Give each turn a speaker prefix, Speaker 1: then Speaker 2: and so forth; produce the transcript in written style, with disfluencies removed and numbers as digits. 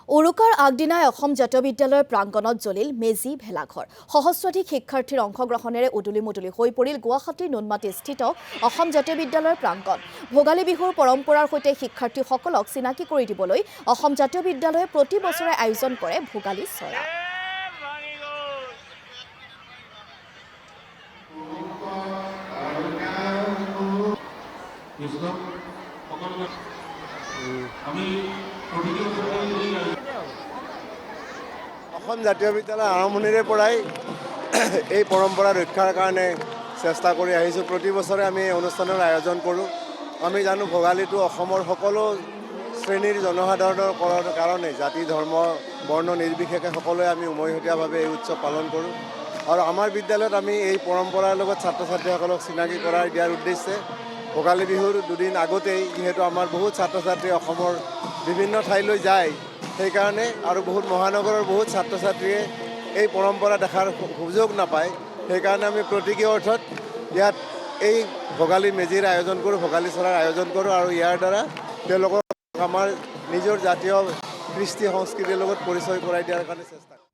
Speaker 1: উৰুকাৰ আগদিনাই অসম জাতীয় বিদ্যালয়ৰ প্ৰাংগণত জ্বলিল মেজি ভেলাঘৰ। সহস্ৰাধিক শিক্ষাৰ্থীৰ অংশগ্ৰহণেৰে উদুলি-মুদুলি হৈ পৰিল গুৱাহাটীৰ নুনমাটিস্থিত অসম জাতীয় বিদ্যালয়ৰ প্ৰাংগণ। ভোগালী বিহুৰ পৰম্পৰাৰ সৈতে শিক্ষাৰ্থীসকলক চিনাকি কৰি দিবলৈ অসম জাতীয় বিদ্যালয়ে প্ৰতি বছৰে আয়োজন কৰে ভোগালী চৰা।
Speaker 2: অসম জাতীয় বিদ্যালয় আৰম্ভণিৰে পৰাই এই পৰম্পৰা ৰক্ষাৰ কাৰণে চেষ্টা কৰি আহিছোঁ। প্ৰতি বছৰে আমি এই অনুষ্ঠানৰ আয়োজন কৰোঁ। আমি জানো ভোগালীটো অসমৰ সকলো শ্ৰেণীৰ জনসাধাৰণৰ কাৰণে জাতি ধৰ্ম বৰ্ণ নিৰ্বিশেষে সকলোৱে আমি উমৈহতীয়াভাৱে এই উৎসৱ পালন কৰোঁ। আৰু আমাৰ বিদ্যালয়ত আমি এই পৰম্পৰাৰ লগত ছাত্ৰ ছাত্ৰীসকলক চিনাকি কৰাই দিয়াৰ উদ্দেশ্যে ভোগালী বিহুৰ দুদিন আগতেই যিহেতু আমাৰ বহুত ছাত্ৰ ছাত্ৰী অসমৰ বিভিন্ন ঠাইলৈ যায়, সেইকাৰণে আৰু বহুত মহানগৰৰ বহুত ছাত্ৰ ছাত্ৰীয়ে এই পৰম্পৰা দেখাৰ সুযোগ নাপায়। সেইকাৰণে আমি প্ৰতীকী অৰ্থত ইয়াত এই ভোগালী মেজিৰ আয়োজন কৰোঁ, ভোগালী চৰাৰ আয়োজন কৰোঁ আৰু ইয়াৰ দ্বাৰা তেওঁলোকক আমাৰ নিজৰ জাতীয় কৃষ্টি সংস্কৃতিৰ লগত পৰিচয় কৰাই দিয়াৰ কাৰণে চেষ্টা কৰোঁ।